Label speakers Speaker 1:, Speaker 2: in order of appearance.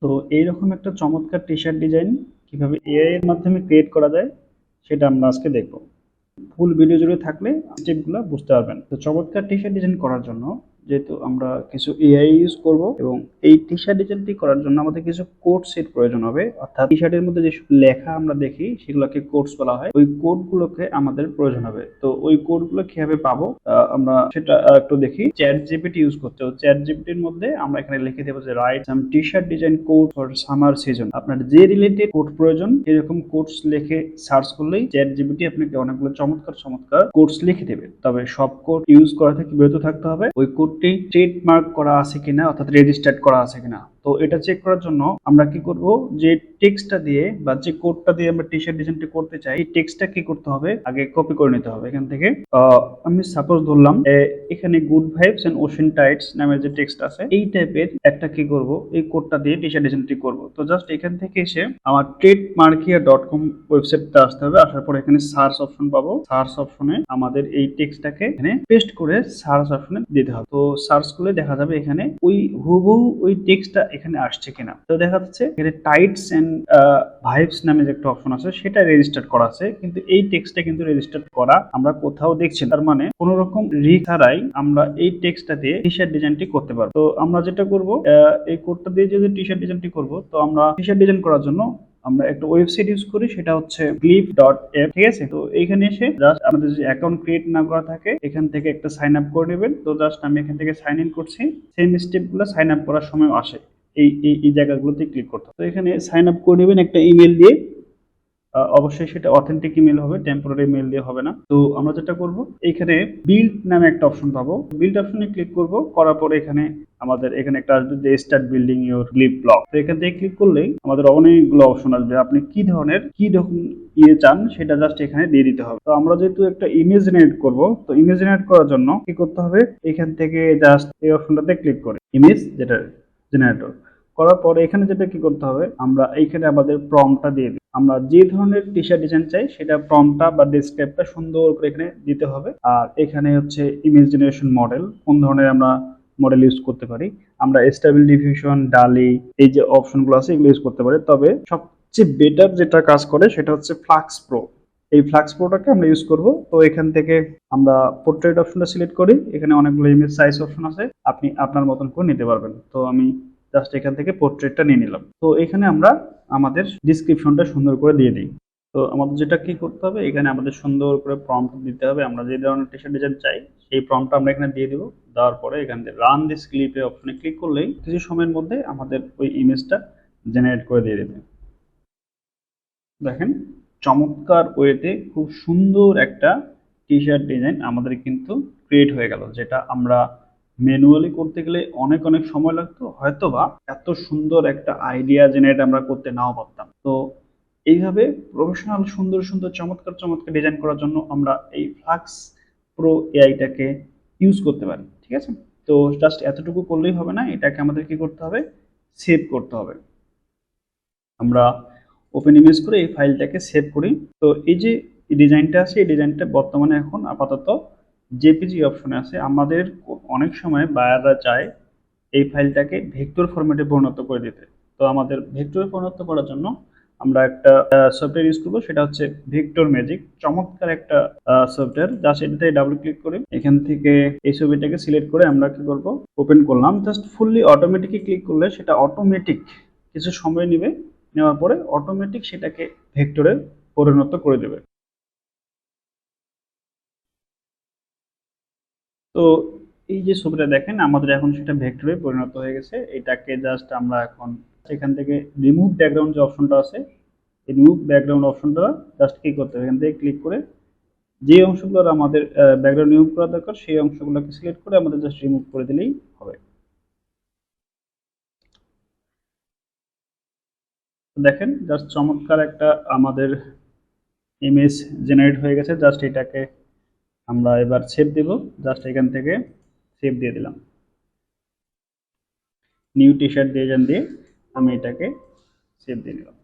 Speaker 1: তো এইরকম একটা চমৎকার টি শার্ট ডিজাইন কিভাবে এআই এর মাধ্যমে ক্রিয়েট করা যায় সেটা আমরা আজকে দেখব। ফুল ভিডিও জুড়ে থাকলে স্টেপগুলো বুঝতে পারবেন। তো চমৎকার টি শার্ট ডিজাইন করার জন্য যেহেতু আমরা কিছু এআই ইউজ করব এবং এই টি শার্ট ডিজাইনটি করার জন্য আমাদের কিছু কোড সেট প্রয়োজন হবে, অর্থাৎ টি শার্টের মধ্যে যে লেখা আমরা দেখি সেগুলোকে কোডস বলা হয়। ওই কোডগুলোকে আমাদের প্রয়োজন হবে। তো ওই কোডগুলো কিভাবে পাবো আমরা সেটা একটু দেখি। চ্যাট জিপিটি ইউজ করতে হবে। চ্যাট জিপিটির মধ্যে আমরা এখানে লিখে দেবো যে write some T shirt design code for summer season. আপনার যে রিলেটেড কোড প্রয়োজন এরকম কোডস লিখে সার্চ করলেই চ্যাট জিপিটি আপনাকে অনেকগুলো চমৎকার চমৎকার কোডস লিখে দেবে। তবে সব কোড ইউজ করা থেকে বিরত থাকতে হবে। ওই কোডটি ট্রেডমার্ক করা আছে কিনা, অর্থাৎ রেজিস্টার্ড করা আছে কিনা। তো এটা চেক করার জন্য আমরা কি করব, যে টেক্সটটা দিয়ে বা যে কোডটা দিয়ে আমরা টি শার্ট ডিজাইনটি করতে চাই এই টেক্সটটা কি করতে হবে, আগে কপি করে নিতে হবে এখান থেকে। আমি সাপোজ ধরলাম এখানে good vibes and ocean tides নামের যে টেক্সট আছে এই টাইপের একটা কি করব, এই কোডটা দিয়ে টি শার্ট ডিজাইনটি করব। তো জাস্ট এখান থেকে এসে আমার trademarkia.com ওয়েবসাইটটা আসতে হবে। আসার পর এখানে সার্চ অপশন পাবো। সার্চ অপশনে আমাদের এই টেক্সটটাকে এখানে পেস্ট করে সার্চ অপশনে দিতে হবে। তো সার্চ করলে দেখা যাবে এখানে ওই হুবহু ওই টেক্সটটা এখানে আসছে কিনা। তো দেখা যাচ্ছে এখানে টাইডস এন্ড ভাইবস নামে যে একটা অপশন আছে সেটা রেজিস্টার্ড করা আছে, কিন্তু এই টেক্সটটা কিন্তু রেজিস্টার্ড করা আমরা কোথাও দেখছি না। তার মানে কোনো রকম রিস্ক ছাড়াই আমরা এই টেক্সটটা দিয়ে টি শার্ট ডিজাইনটি করতে পারবো। তো আমরা যেটা করব, এই কোডটা দিয়ে যদি টি শার্ট ডিজাইনটি করব, তো আমরা টি শার্ট ডিজাইন করার জন্য আমরা একটা ওয়েবসাইট ইউজ করি, সেটা হচ্ছে glip.app। ঠিক আছে, তো এইখানে এসে জাস্ট আমাদের যে অ্যাকাউন্ট ক্রিয়েট না করা থাকে এখান থেকে একটা সাইন আপ করে নেবেন। তো জাস্ট আমি এখান থেকে সাইন ইন করছি। সেম স্টেপগুলো সাইন আপ করার সময় আসে, এই জায়গাগুলোতে ক্লিক করতে হবে। তো এখানে সাইন আপ করে নেবেন একটা ইমেল দিয়ে। অবশ্যই সেটা অথেন্টিক ইমেল হবে, টেম্পোরারি মেল দিয়ে হবে না। তো আমরা যেটা করব, এখানে বিল্ড নামে একটা অপশন পাবো। বিল্ড অপশনে ক্লিক করব, করার পরে এখানে আমাদের এখানে একটা আসবে যে স্টার্ট বিল্ডিং ইউর গ্লিপ ব্লক। তো এখান থেকে ক্লিক করলেই আমাদের অনেকগুলো অপশন আসবে। আপনি কি ধরনের কি চান সেটা জাস্ট এখানে দিয়ে দিতে হবে। তো আমরা যেহেতু একটা ইমেজ জেনারেট করব, তো ইমেজ জেনারেট করার জন্য কি করতে হবে, এখান থেকে জাস্ট এই অপশনটাতে ক্লিক করে ইমেজ যেটা জেনারেটর করার পরে এখানে যেটা কি করতে হবে, আমরা এইখানে আমাদের প্রম্পটটা দিয়ে দিই। আমরা যে ধরনের টি শার্ট ডিজাইন চাই সেটা প্রম্পটটা বা ডেসক্রাইবটা সুন্দর করে এখানে দিতে হবে। আর এখানে হচ্ছে ইমেজ জেনারেশন মডেল, কোন ধরনের আমরা মডেল ইউজ করতে পারি। আমরা স্টেবল ডিফিউশন, ডালি, এই যে অপশনগুলো আছে এগুলো ইউজ করতে পারি। তবে সবচেয়ে বেটার যেটা কাজ করে সেটা হচ্ছে ফ্লাক্স প্রো। এই ফ্লাক্স প্রোটাকে আমরা ইউজ করব। তো এখান থেকে আমরা পোর্ট্রেট অপশনটা সিলেক্ট করি। এখানে অনেকগুলো ইমেজ সাইজ অপশন আছে, আপনি আপনার মতন করে নিতে পারবেন। তো আমি জাস্ট এখান থেকে পোর্ট্রেটটা নিয়ে নিলাম। তো এখানে আমরা আমাদের ডিসক্রিপশনটা সুন্দর করে দিয়ে দিই। তো আমাদের যেটা কি করতে হবে, এখানে আমাদের সুন্দর করে প্রম্পট দিতে হবে। আমরা যে ধরনের টি শার্ট ডিজাইন চাই সেই প্রম্পটটা আমরা এখানে দিয়ে দিব। দেওয়ার পরে এখান থেকে রান দিস ক্লিপে অপশনে ক্লিক করলেই কিছু সময়ের মধ্যে আমাদের ওই ইমেজটা জেনারেট করে দিয়ে দেবে। দেখেন চমৎকার ওয়েতে খুব সুন্দর একটা টি শার্ট ডিজাইন আমাদের কিন্তু ক্রিয়েট হয়ে গেল, যেটা আমরা ম্যানুয়ালি করতে গেলে অনেক অনেক সময় লাগতো, হয়তোবা এত সুন্দর একটা আইডিয়া জেনারেট আমরা করতে নাও পারতাম। তো এইভাবে প্রফেশনাল সুন্দর সুন্দর চমৎকার চমৎকার ডিজাইন করার জন্য আমরা এই ফ্লাক্স প্রো এআইটাকে ইউজ করতে পারি। ঠিক আছে, তো জাস্ট এতটুকু করলেই হবে না, এটাকে আমাদের কি করতে হবে, সেভ করতে হবে। আমরা ওপেন ইমেজ করে এই ফাইলটাকে সেভ করি। তো এই যে ডিজাইনটা আছে এই ডিজাইনটা বর্তমানে এখন আপাতত জেপিজি অপশনে আছে। আমাদের অনেক সময় বায়াররা চায় এই ফাইলটাকে ভেক্টর ফরম্যাটে পরিণত করে দিতে। তো আমাদের ভেক্টরে পরিণত করার জন্য আমরা একটা সফটওয়্যার ইউজ করবো, সেটা হচ্ছে ভেক্টর ম্যাজিক। চমৎকার একটা সফটওয়্যার। জাস্ট এটাতে ডাবল ক্লিক করে এখান থেকে এই ছবিটাকে সিলেক্ট করে আমরা কি করব, ওপেন করলাম। জাস্ট ফুললি অটোমেটিকলি ক্লিক করলে সেটা অটোমেটিক কিছু সময় নেবে, নেওয়ার পরে অটোমেটিক সেটাকে ভেক্টরে পরিণত করে দেবে। তো এই যে ছবিটা দেখেন আমাদের এখন সেটা ভেক্টরে পরিণত হয়ে গেছে। এটাকে জাস্ট আমরা এখন এখান থেকে রিমুভ ব্যাকগ্রাউন্ড যে অপশনটা আছে এই রিমুভ ব্যাকগ্রাউন্ড অপশনটা জাস্ট কি করতে হবে, এখান থেকে ক্লিক করে যে অংশগুলোর আমাদের ব্যাকগ্রাউন্ড রিমুভ করা দরকার সেই অংশগুলোকে সিলেক্ট করে আমাদের জাস্ট রিমুভ করে দিলেই হবে। দেখেন জাস্ট চমৎকার একটা আমাদের ইমেজ জেনারেট হয়ে গেছে। জাস্ট এটাকে আমরা এবার সেভ দেব। জাস্ট এখান থেকে সেভ দিয়ে দিলাম, নিউ টি শার্ট ডিজাইন দিয়ে আমি এটাকে সেভ দিয়ে দিলাম।